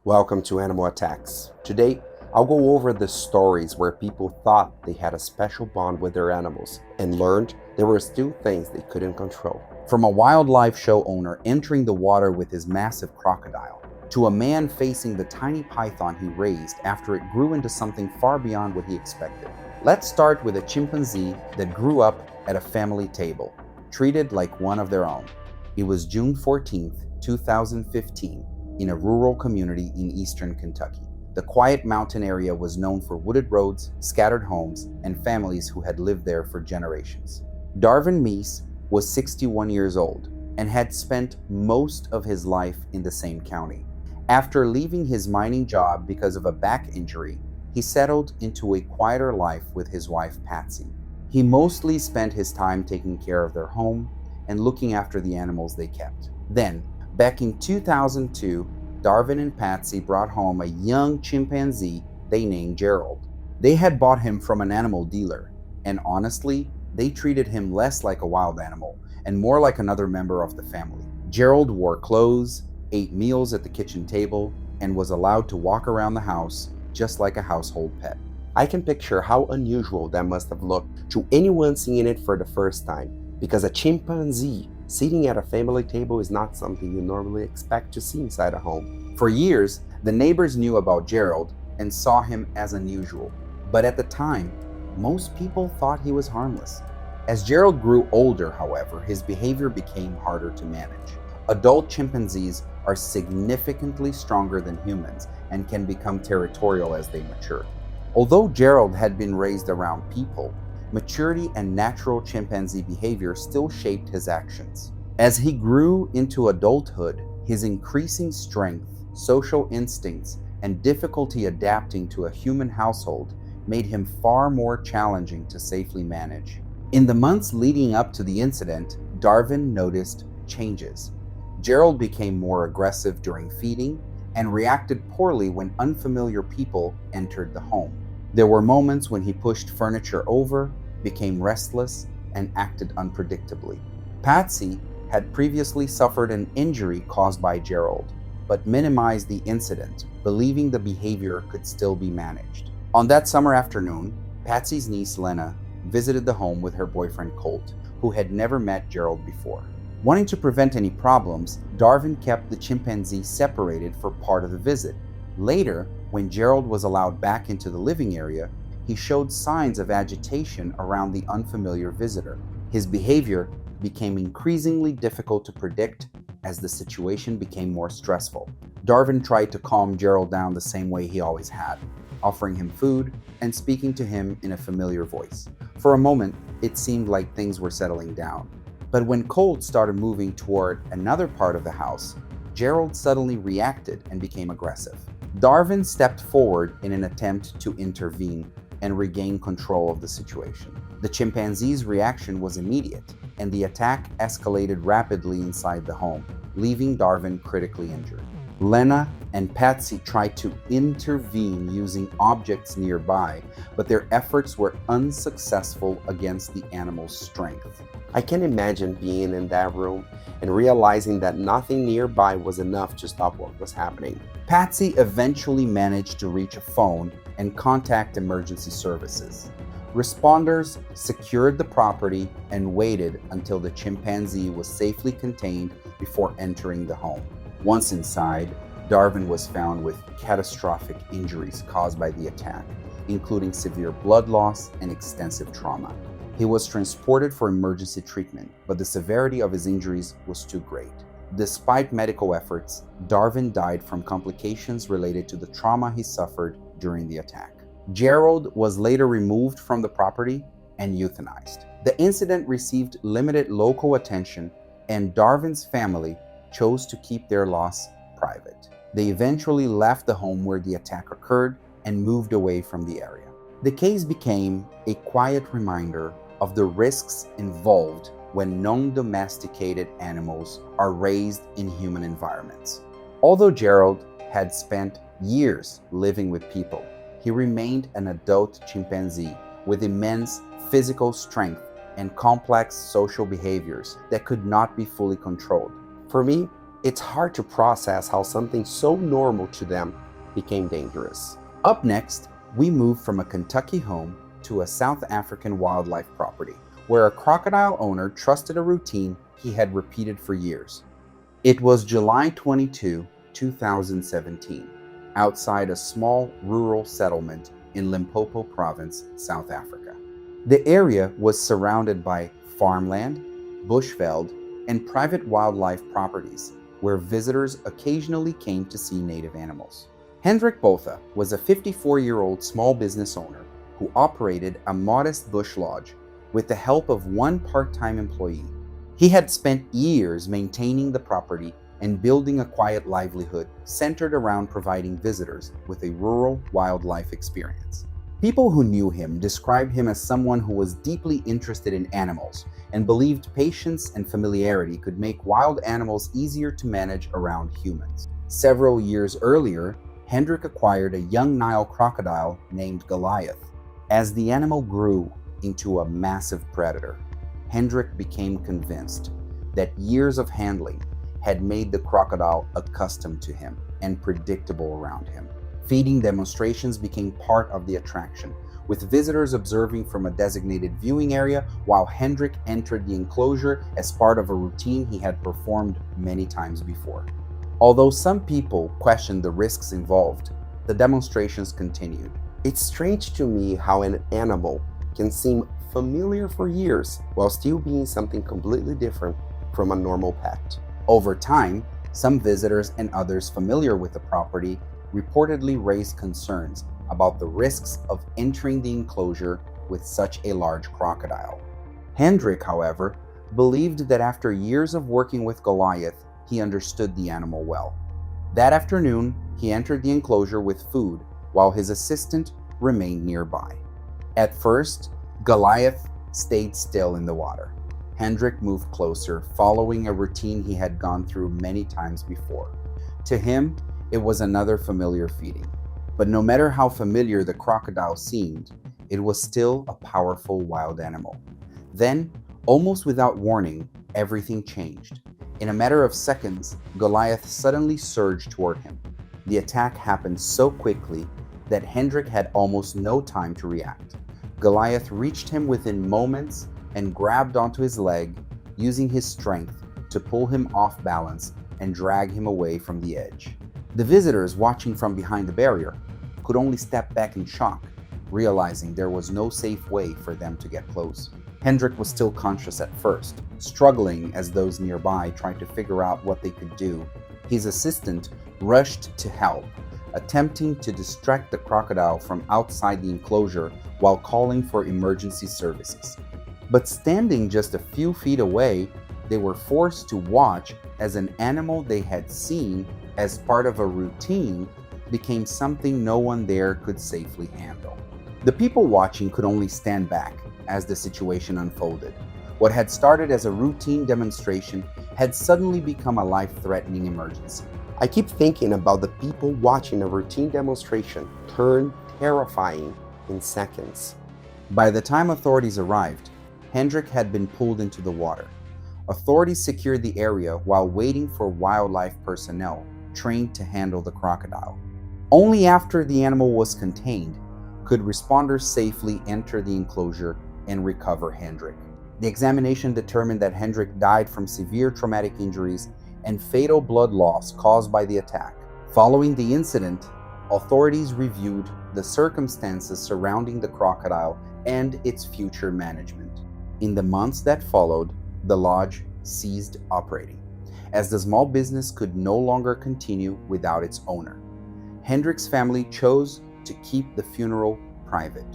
Welcome to Animal Attacks. Today, I'll go over the stories where people thought they had a special bond with their animals and learned there were still things they couldn't control. From a wildlife show owner entering the water with his massive crocodile, to a man facing the tiny python he raised after it grew into something far beyond what he expected. Let's start with a chimpanzee that grew up at a family table, treated like one of their own. It was June 14th, 2015, in a rural community in eastern Kentucky. The quiet mountain area was known for wooded roads, scattered homes, and families who had lived there for generations. Darvin Meese was 61 years old and had spent most of his life in the same county. After leaving his mining job because of a back injury, he settled into a quieter life with his wife Patsy. He mostly spent his time taking care of their home and looking after the animals they kept. Then, back in 2002, Darvin and Patsy brought home a young chimpanzee they named Gerald. They had bought him from an animal dealer, and honestly, they treated him less like a wild animal and more like another member of the family. Gerald wore clothes, ate meals at the kitchen table, and was allowed to walk around the house just like a household pet. I can picture how unusual that must have looked to anyone seeing it for the first time, because a chimpanzee sitting at a family table is not something you normally expect to see inside a home. For years, the neighbors knew about Gerald and saw him as unusual, but at the time, most people thought he was harmless. As Gerald grew older, however, his behavior became harder to manage. Adult chimpanzees are significantly stronger than humans and can become territorial as they mature. Although Gerald had been raised around people, maturity and natural chimpanzee behavior still shaped his actions. As he grew into adulthood, his increasing strength, social instincts, and difficulty adapting to a human household made him far more challenging to safely manage. In the months leading up to the incident, Darvin noticed changes. Gerald became more aggressive during feeding and reacted poorly when unfamiliar people entered the home. There were moments when he pushed furniture over, became restless, and acted unpredictably. Patsy had previously suffered an injury caused by Gerald, but minimized the incident, believing the behavior could still be managed. On that summer afternoon, Patsy's niece Lena visited the home with her boyfriend Colt, who had never met Gerald before. Wanting to prevent any problems, Darvin kept the chimpanzee separated for part of the visit. Later, when Gerald was allowed back into the living area, he showed signs of agitation around the unfamiliar visitor. His behavior became increasingly difficult to predict as the situation became more stressful. Darvin tried to calm Gerald down the same way he always had, offering him food and speaking to him in a familiar voice. For a moment, it seemed like things were settling down. But when Colt started moving toward another part of the house, Gerald suddenly reacted and became aggressive. Darvin stepped forward in an attempt to intervene and regain control of the situation. The chimpanzee's reaction was immediate, and the attack escalated rapidly inside the home, leaving Darvin critically injured. Lena and Patsy tried to intervene using objects nearby, but their efforts were unsuccessful against the animal's strength. I can imagine being in that room and realizing that nothing nearby was enough to stop what was happening. Patsy eventually managed to reach a phone and contact emergency services. Responders secured the property and waited until the chimpanzee was safely contained before entering the home. Once inside, Darvin was found with catastrophic injuries caused by the attack, including severe blood loss and extensive trauma. He was transported for emergency treatment, but the severity of his injuries was too great. Despite medical efforts, Darvin died from complications related to the trauma he suffered during the attack. Gerald was later removed from the property and euthanized. The incident received limited local attention, and Darvin's family chose to keep their loss private. They eventually left the home where the attack occurred and moved away from the area. The case became a quiet reminder of the risks involved when non-domesticated animals are raised in human environments. Although Gerald had spent years living with people, he remained an adult chimpanzee with immense physical strength and complex social behaviors that could not be fully controlled. For me, It's hard to process how something so normal to them became dangerous. Up next, we move from a Kentucky home to a South African wildlife property, where a crocodile owner trusted a routine he had repeated for years. It was July 22, 2017, outside a small rural settlement in Limpopo Province, South Africa. The area was surrounded by farmland, bushveld, and private wildlife properties where visitors occasionally came to see native animals. Hendrik Botha was a 54-year-old small business owner who operated a modest bush lodge with the help of one part-time employee. He had spent years maintaining the property and building a quiet livelihood centered around providing visitors with a rural wildlife experience. People who knew him described him as someone who was deeply interested in animals and believed patience and familiarity could make wild animals easier to manage around humans. Several years earlier, Hendrik acquired a young Nile crocodile named Goliath. As the animal grew into a massive predator, Hendrik became convinced that years of handling had made the crocodile accustomed to him and predictable around him. Feeding demonstrations became part of the attraction, with visitors observing from a designated viewing area while Hendrik entered the enclosure as part of a routine he had performed many times before. Although some people questioned the risks involved, the demonstrations continued. It's strange to me how an animal can seem familiar for years while still being something completely different from a normal pet. Over time, some visitors and others familiar with the property reportedly raised concerns about the risks of entering the enclosure with such a large crocodile. Hendrik, however, believed that after years of working with Goliath, he understood the animal well. That afternoon, he entered the enclosure with food while his assistant remained nearby. At first, Goliath stayed still in the water. Hendrik moved closer, following a routine he had gone through many times before. To him, it was another familiar feeding. But no matter how familiar the crocodile seemed, it was still a powerful wild animal. Then, almost without warning, everything changed. In a matter of seconds, Goliath suddenly surged toward him. The attack happened so quickly that Hendrik had almost no time to react. Goliath reached him within moments and grabbed onto his leg, using his strength to pull him off balance and drag him away from the edge. The visitors watching from behind the barrier could only step back in shock, realizing there was no safe way for them to get close. Hendrik was still conscious at first, struggling as those nearby tried to figure out what they could do. His assistant rushed to help, attempting to distract the crocodile from outside the enclosure while calling for emergency services. But standing just a few feet away, they were forced to watch as an animal they had seen as part of a routine became something no one there could safely handle. The people watching could only stand back as the situation unfolded. What had started as a routine demonstration had suddenly become a life-threatening emergency. I keep thinking about the people watching a routine demonstration turn terrifying in seconds. By the time authorities arrived, Hendrik had been pulled into the water. Authorities secured the area while waiting for wildlife personnel trained to handle the crocodile. Only after the animal was contained could responders safely enter the enclosure and recover Hendrik. The examination determined that Hendrik died from severe traumatic injuries and fatal blood loss caused by the attack. Following the incident, authorities reviewed the circumstances surrounding the crocodile and its future management. In the months that followed, the lodge ceased operating, as the small business could no longer continue without its owner. Hendrik's family chose to keep the funeral private.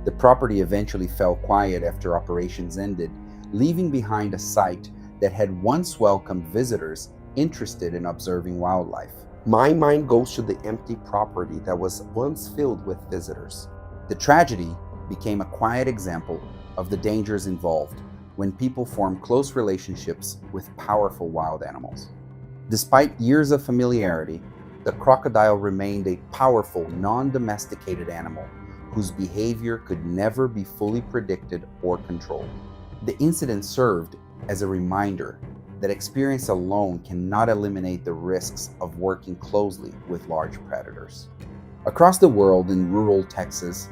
The property eventually fell quiet after operations ended, leaving behind a site that had once welcomed visitors interested in observing wildlife. My mind goes to the empty property that was once filled with visitors. The tragedy became a quiet example of the dangers involved when people form close relationships with powerful wild animals. Despite years of familiarity, the crocodile remained a powerful, non-domesticated animal whose behavior could never be fully predicted or controlled. The incident served as a reminder that experience alone cannot eliminate the risks of working closely with large predators. Across the world in rural Texas,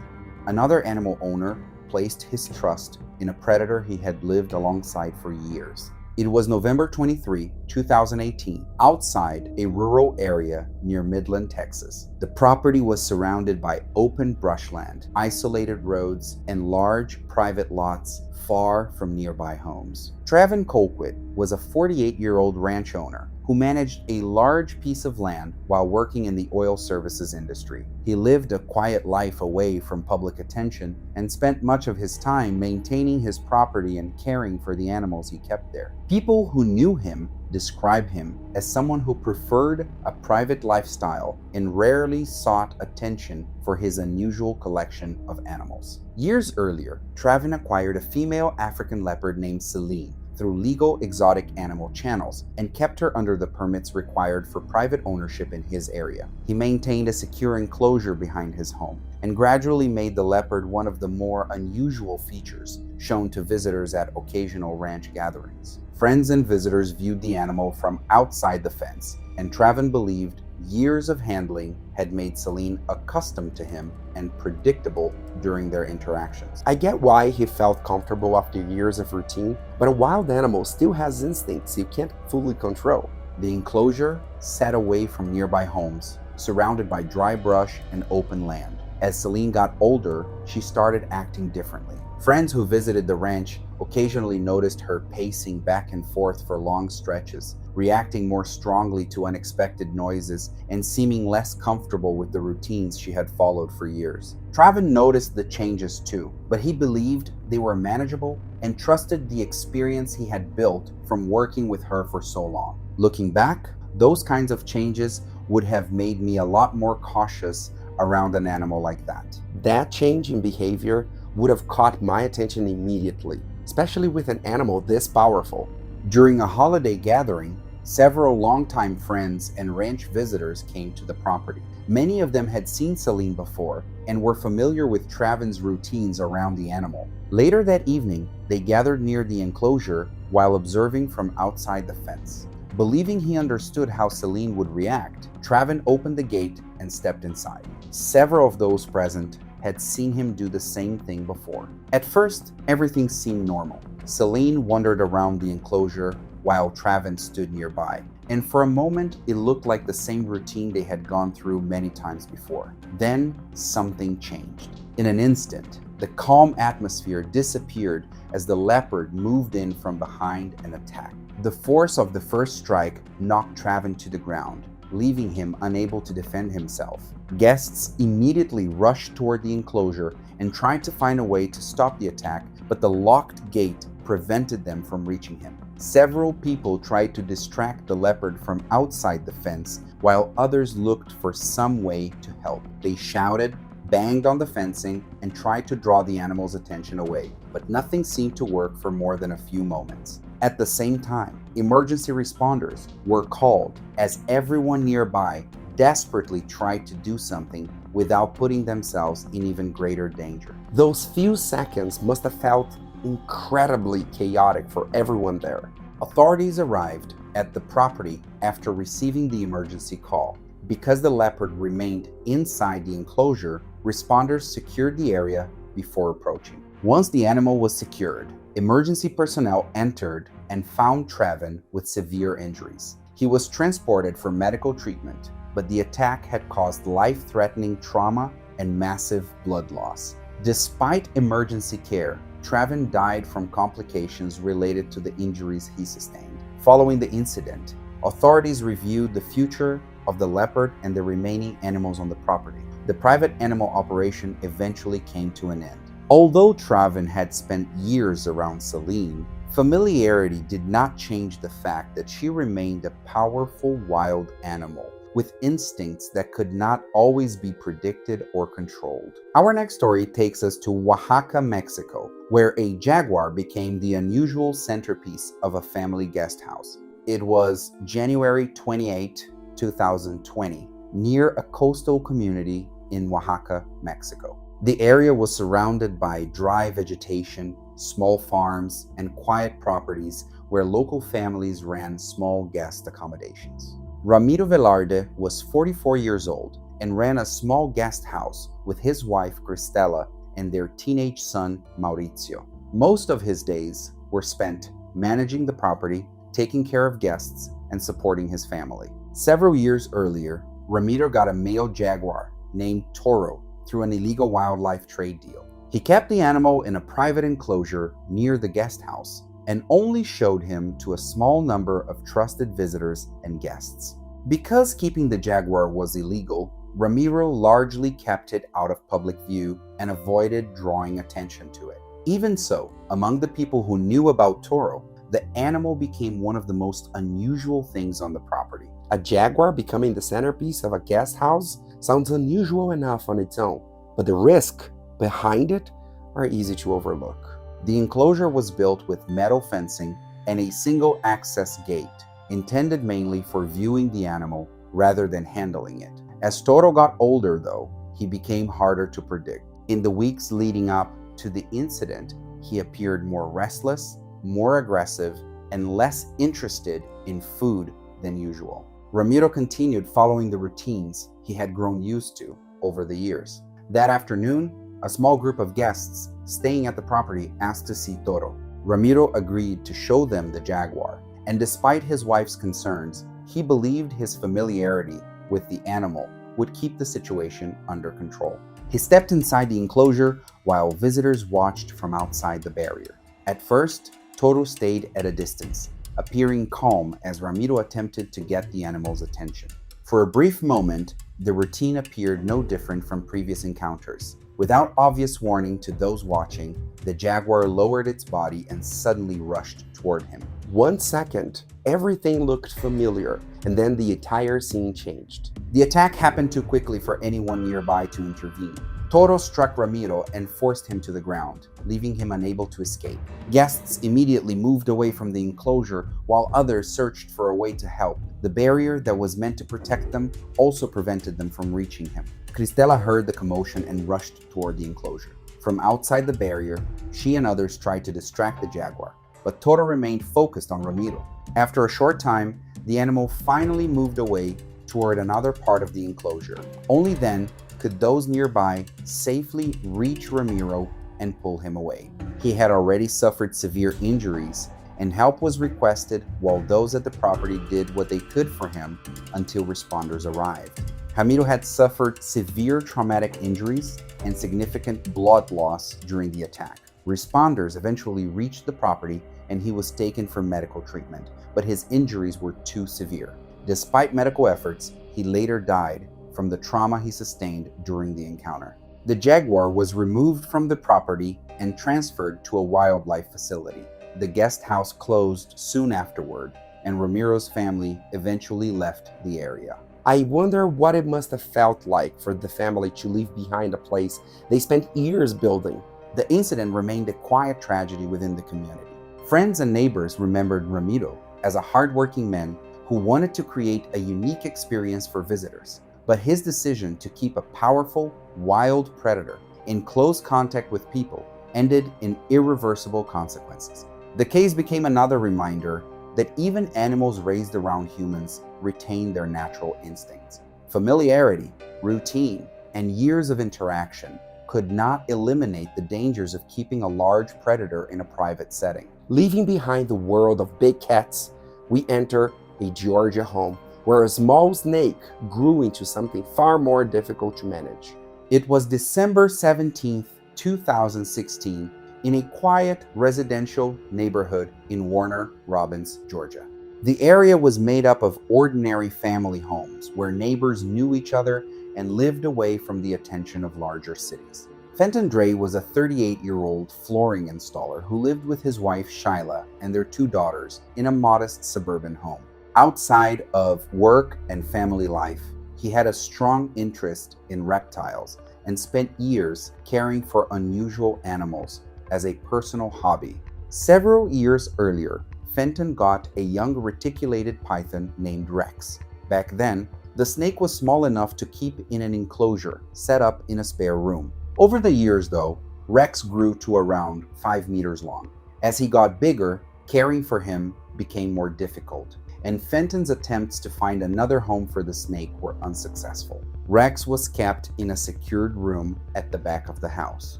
another animal owner placed his trust in a predator he had lived alongside for years. It was November 23, 2018, outside a rural area near Midland, Texas. The property was surrounded by open brushland, isolated roads, and large private lots far from nearby homes. Travin Colquitt was a 48-year-old ranch owner who managed a large piece of land while working in the oil services industry. He lived a quiet life away from public attention and spent much of his time maintaining his property and caring for the animals he kept there. People who knew him describe him as someone who preferred a private lifestyle and rarely sought attention for his unusual collection of animals. Years earlier, Travin acquired a female African leopard named Celine through legal exotic animal channels and kept her under the permits required for private ownership in his area. He maintained a secure enclosure behind his home and gradually made the leopard one of the more unusual features shown to visitors at occasional ranch gatherings. Friends and visitors viewed the animal from outside the fence, and Travin believed years of handling had made Celine accustomed to him and predictable during their interactions. I get why he felt comfortable after years of routine, but a wild animal still has instincts you can't fully control. The enclosure sat away from nearby homes, surrounded by dry brush and open land. As Celine got older, she started acting differently. Friends who visited the ranch occasionally noticed her pacing back and forth for long stretches, reacting more strongly to unexpected noises, and seeming less comfortable with the routines she had followed for years. Travin noticed the changes too, but he believed they were manageable and trusted the experience he had built from working with her for so long. Looking back, those kinds of changes would have made me a lot more cautious around an animal like that. That change in behavior would have caught my attention immediately, especially with an animal this powerful. During a holiday gathering, several longtime friends and ranch visitors came to the property. Many of them had seen Celine before and were familiar with Travin's routines around the animal. Later that evening, they gathered near the enclosure while observing from outside the fence. Believing he understood how Celine would react, Travin opened the gate and stepped inside. Several of those present had seen him do the same thing before. At first, everything seemed normal. Celine wandered around the enclosure while Travin stood nearby, and for a moment it looked like the same routine they had gone through many times before. Then something changed. In an instant, the calm atmosphere disappeared as the leopard moved in from behind and attacked. The force of the first strike knocked Travin to the ground, leaving him unable to defend himself. Guests immediately rushed toward the enclosure and tried to find a way to stop the attack, but the locked gate prevented them from reaching him. Several people tried to distract the leopard from outside the fence, while others looked for some way to help. They shouted, banged on the fencing, and tried to draw the animal's attention away, but nothing seemed to work for more than a few moments. At the same time, emergency responders were called as everyone nearby desperately tried to do something without putting themselves in even greater danger. Those few seconds must have felt incredibly chaotic for everyone there. Authorities arrived at the property after receiving the emergency call. Because the leopard remained inside the enclosure, responders secured the area before approaching. Once the animal was secured, emergency personnel entered and found Travin with severe injuries. He was transported for medical treatment, but the attack had caused life-threatening trauma and massive blood loss. Despite emergency care, Travin died from complications related to the injuries he sustained. Following the incident, authorities reviewed the future of the leopard and the remaining animals on the property. The private animal operation eventually came to an end. Although Travin had spent years around Celine, familiarity did not change the fact that she remained a powerful wild animal with instincts that could not always be predicted or controlled. Our next story takes us to Oaxaca, Mexico, where a jaguar became the unusual centerpiece of a family guest house. It was January 28, 2020, near a coastal community in Oaxaca, Mexico. The area was surrounded by dry vegetation, small farms, and quiet properties where local families ran small guest accommodations. Ramiro Velarde was 44 years old and ran a small guest house with his wife Cristela and their teenage son Mauricio. Most of his days were spent managing the property, taking care of guests, and supporting his family. Several years earlier, Ramiro got a male jaguar named Toro through an illegal wildlife trade deal. He kept the animal in a private enclosure near the guest house and only showed him to a small number of trusted visitors and guests. Because keeping the jaguar was illegal, Ramiro largely kept it out of public view and avoided drawing attention to it. Even so, among the people who knew about Toro, the animal became one of the most unusual things on the property. A jaguar becoming the centerpiece of a guest house sounds unusual enough on its own, but the risk behind it are easy to overlook. The enclosure was built with metal fencing and a single access gate, intended mainly for viewing the animal rather than handling it. As Toro got older, though, he became harder to predict. In the weeks leading up to the incident, he appeared more restless, more aggressive, and less interested in food than usual. Ramiro continued following the routines he had grown used to over the years. That afternoon, a small group of guests staying at the property asked to see Toro. Ramiro agreed to show them the jaguar, and despite his wife's concerns, he believed his familiarity with the animal would keep the situation under control. He stepped inside the enclosure while visitors watched from outside the barrier. At first, Toro stayed at a distance, appearing calm as Ramiro attempted to get the animal's attention. For a brief moment, the routine appeared no different from previous encounters. Without obvious warning to those watching, the jaguar lowered its body and suddenly rushed toward him. 1 second, everything looked familiar, and then the entire scene changed. The attack happened too quickly for anyone nearby to intervene. Toro struck Ramiro and forced him to the ground, leaving him unable to escape. Guests immediately moved away from the enclosure while others searched for a way to help. The barrier that was meant to protect them also prevented them from reaching him. Cristela heard the commotion and rushed toward the enclosure. From outside the barrier, she and others tried to distract the jaguar, but Toro remained focused on Ramiro. After a short time, the animal finally moved away toward another part of the enclosure. Only then could those nearby safely reach Ramiro and pull him away. He had already suffered severe injuries, and help was requested while those at the property did what they could for him until responders arrived. Ramiro had suffered severe traumatic injuries and significant blood loss during the attack. Responders eventually reached the property and he was taken for medical treatment, but his injuries were too severe. Despite medical efforts, he later died from the trauma he sustained during the encounter. The jaguar was removed from the property and transferred to a wildlife facility. The guest house closed soon afterward, and Ramiro's family eventually left the area. I wonder what it must have felt like for the family to leave behind a place they spent years building. The incident remained a quiet tragedy within the community. Friends and neighbors remembered Ramiro as a hardworking man who wanted to create a unique experience for visitors. But his decision to keep a powerful, wild predator in close contact with people ended in irreversible consequences. The case became another reminder that even animals raised around humans retain their natural instincts. Familiarity, routine, and years of interaction could not eliminate the dangers of keeping a large predator in a private setting. Leaving behind the world of big cats, we enter a Georgia home where a small snake grew into something far more difficult to manage. It was December 17, 2016, in a quiet residential neighborhood in Warner Robins, Georgia. The area was made up of ordinary family homes where neighbors knew each other and lived away from the attention of larger cities. Fenton Dre was a 38-year-old flooring installer who lived with his wife Shyla and their 2 daughters in a modest suburban home. Outside of work and family life, he had a strong interest in reptiles and spent years caring for unusual animals as a personal hobby. Several years earlier, Fenton got a young reticulated python named Rex. Back then, the snake was small enough to keep in an enclosure set up in a spare room. Over the years, though, Rex grew to around 5 meters long. As he got bigger, Caring for him became more difficult, and Fenton's attempts to find another home for the snake were unsuccessful. Rex was kept in a secured room at the back of the house.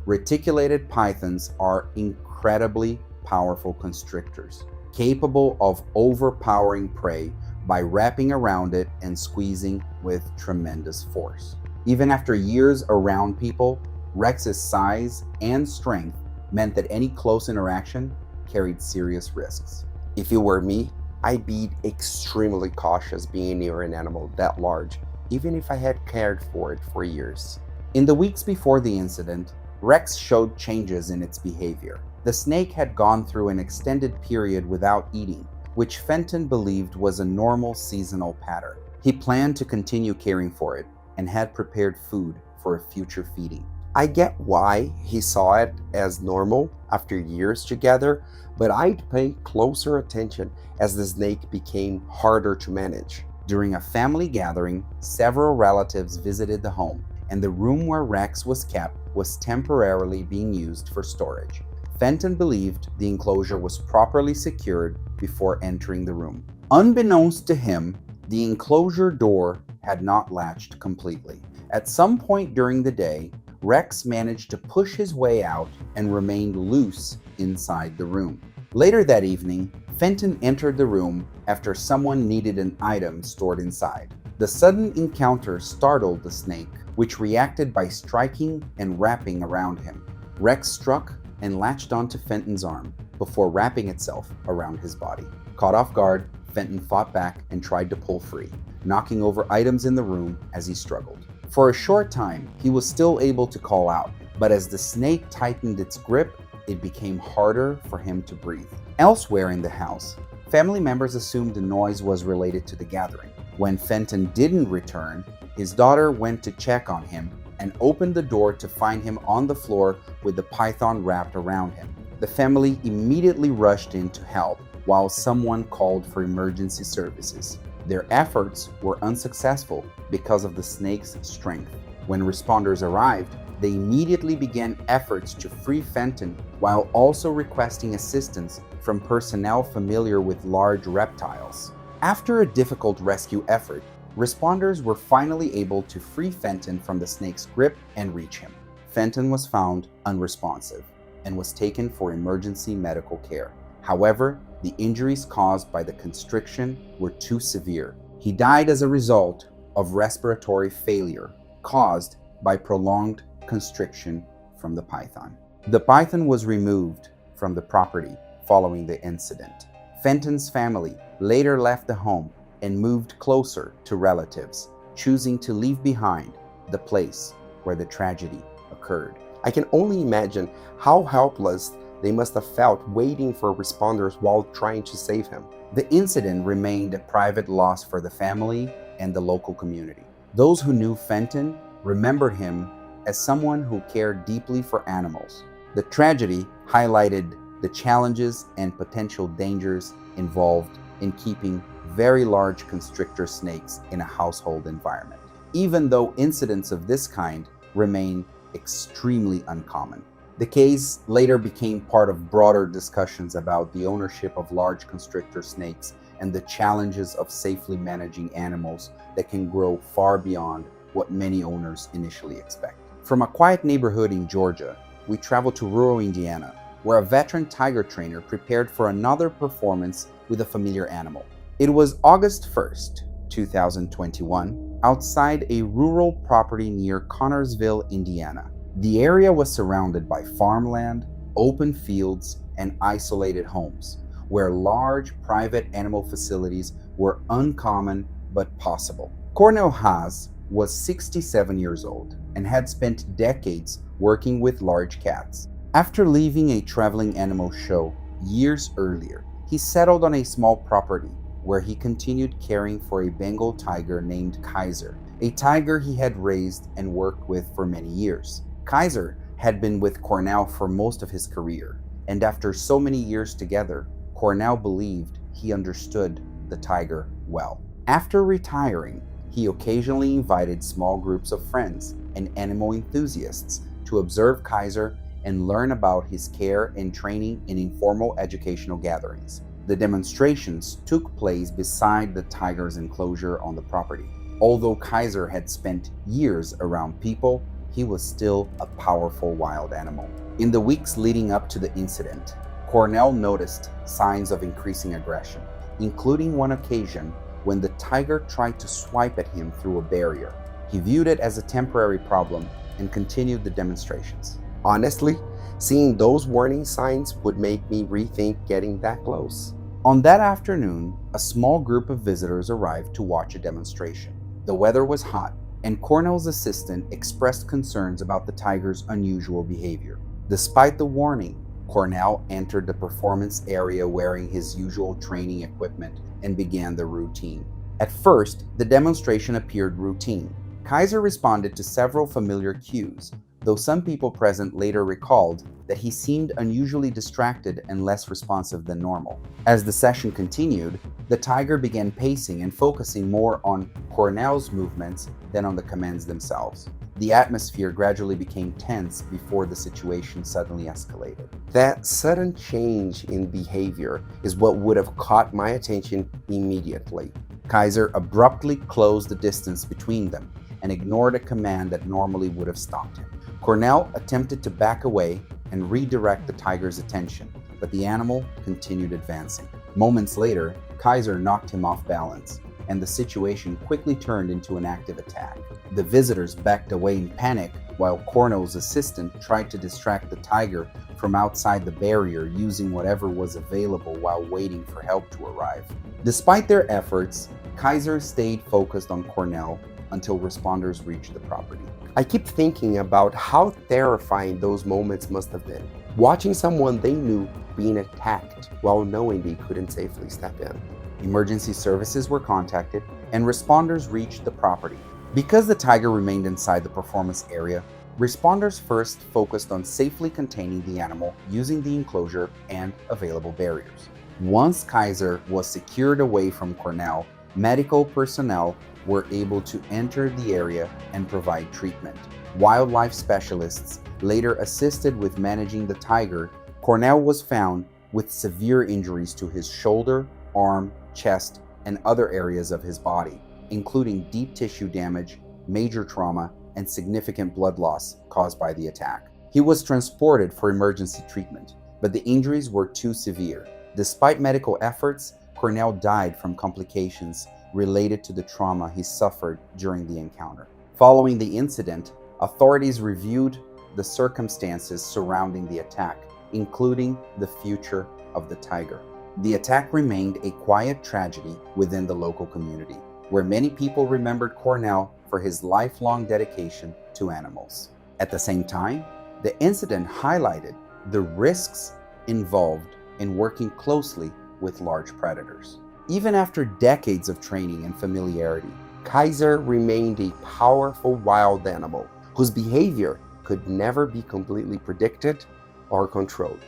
Reticulated pythons are incredibly powerful constrictors, capable of overpowering prey by wrapping around it and squeezing with tremendous force. Even after years around people, Rex's size and strength meant that any close interaction carried serious risks. If it were me, I'd be extremely cautious being near an animal that large, even if I had cared for it for years. In the weeks before the incident, Rex showed changes in its behavior. The snake had gone through an extended period without eating, which Fenton believed was a normal seasonal pattern. He planned to continue caring for it and had prepared food for a future feeding. I get why he saw it as normal after years together, but I'd pay closer attention as the snake became harder to manage. During a family gathering, several relatives visited the home, and the room where Rex was kept was temporarily being used for storage. Fenton believed the enclosure was properly secured before entering the room. Unbeknownst to him, the enclosure door had not latched completely. At some point during the day, Rex managed to push his way out and remained loose inside the room. Later that evening, Fenton entered the room after someone needed an item stored inside. The sudden encounter startled the snake, which reacted by striking and wrapping around him. Rex struck and latched onto Fenton's arm before wrapping itself around his body. Caught off guard, Fenton fought back and tried to pull free, knocking over items in the room as he struggled. For a short time, he was still able to call out, but as the snake tightened its grip, it became harder for him to breathe. Elsewhere in the house, family members assumed the noise was related to the gathering. When Fenton didn't return, his daughter went to check on him and opened the door to find him on the floor with the python wrapped around him. The family immediately rushed in to help, while someone called for emergency services. Their efforts were unsuccessful because of the snake's strength. When responders arrived, they immediately began efforts to free Fenton while also requesting assistance from personnel familiar with large reptiles. After a difficult rescue effort, responders were finally able to free Fenton from the snake's grip and reach him. Fenton was found unresponsive and was taken for emergency medical care. However, the injuries caused by the constriction were too severe. He died as a result of respiratory failure caused by prolonged constriction from the python. The python was removed from the property following the incident. Fenton's family later left the home and moved closer to relatives, choosing to leave behind the place where the tragedy occurred. I can only imagine how helpless they must have felt waiting for responders while trying to save him. The incident remained a private loss for the family and the local community. Those who knew Fenton remembered him as someone who cared deeply for animals. The tragedy highlighted the challenges and potential dangers involved in keeping very large constrictor snakes in a household environment, even though incidents of this kind remain extremely uncommon. The case later became part of broader discussions about the ownership of large constrictor snakes and the challenges of safely managing animals that can grow far beyond what many owners initially expect. From a quiet neighborhood in Georgia, we traveled to rural Indiana, where a veteran tiger trainer prepared for another performance with a familiar animal. It was August 1st, 2021, outside a rural property near Connorsville, Indiana. The area was surrounded by farmland, open fields, and isolated homes, where large private animal facilities were uncommon but possible. Cornell Haas was 67 years old and had spent decades working with large cats. After leaving a traveling animal show years earlier, he settled on a small property where he continued caring for a Bengal tiger named Kaiser, a tiger he had raised and worked with for many years. Kaiser had been with Cornell for most of his career, and after so many years together, Cornell believed he understood the tiger well. After retiring, he occasionally invited small groups of friends and animal enthusiasts to observe Kaiser and learn about his care and training in informal educational gatherings. The demonstrations took place beside the tiger's enclosure on the property. Although Kaiser had spent years around people, he was still a powerful wild animal. In the weeks leading up to the incident, Cornell noticed signs of increasing aggression, including one occasion when the tiger tried to swipe at him through a barrier. He viewed it as a temporary problem and continued the demonstrations. Honestly, seeing those warning signs would make me rethink getting that close. On that afternoon, a small group of visitors arrived to watch a demonstration. The weather was hot, and Cornell's assistant expressed concerns about the tiger's unusual behavior. Despite the warning, Cornell entered the performance area wearing his usual training equipment and began the routine. At first, the demonstration appeared routine. Kaiser responded to several familiar cues, though some people present later recalled that he seemed unusually distracted and less responsive than normal. As the session continued, the tiger began pacing and focusing more on Cornell's movements than on the commands themselves. The atmosphere gradually became tense before the situation suddenly escalated. That sudden change in behavior is what would have caught my attention immediately. Kaiser abruptly closed the distance between them and ignored a command that normally would have stopped him. Cornell attempted to back away and redirect the tiger's attention, but the animal continued advancing. Moments later, Kaiser knocked him off balance, and the situation quickly turned into an active attack. The visitors backed away in panic while Cornell's assistant tried to distract the tiger from outside the barrier using whatever was available while waiting for help to arrive. Despite their efforts, Kaiser stayed focused on Cornell until responders reached the property. I keep thinking about how terrifying those moments must have been. Watching someone they knew being attacked while knowing they couldn't safely step in. Emergency services were contacted and responders reached the property. Because the tiger remained inside the performance area, responders first focused on safely containing the animal using the enclosure and available barriers. Once Kaiser was secured away from Cornell, medical personnel were able to enter the area and provide treatment. Wildlife specialists later assisted with managing the tiger. Cornell was found with severe injuries to his shoulder, arm, chest, and other areas of his body, including deep tissue damage, major trauma, and significant blood loss caused by the attack. He was transported for emergency treatment, but the injuries were too severe. Despite medical efforts, Cornell died from complications related to the trauma he suffered during the encounter. Following the incident, authorities reviewed the circumstances surrounding the attack, including the future of the tiger. The attack remained a quiet tragedy within the local community, where many people remembered Cornell for his lifelong dedication to animals. At the same time, the incident highlighted the risks involved in working closely with large predators. Even after decades of training and familiarity, Kaiser remained a powerful wild animal whose behavior could never be completely predicted or controlled.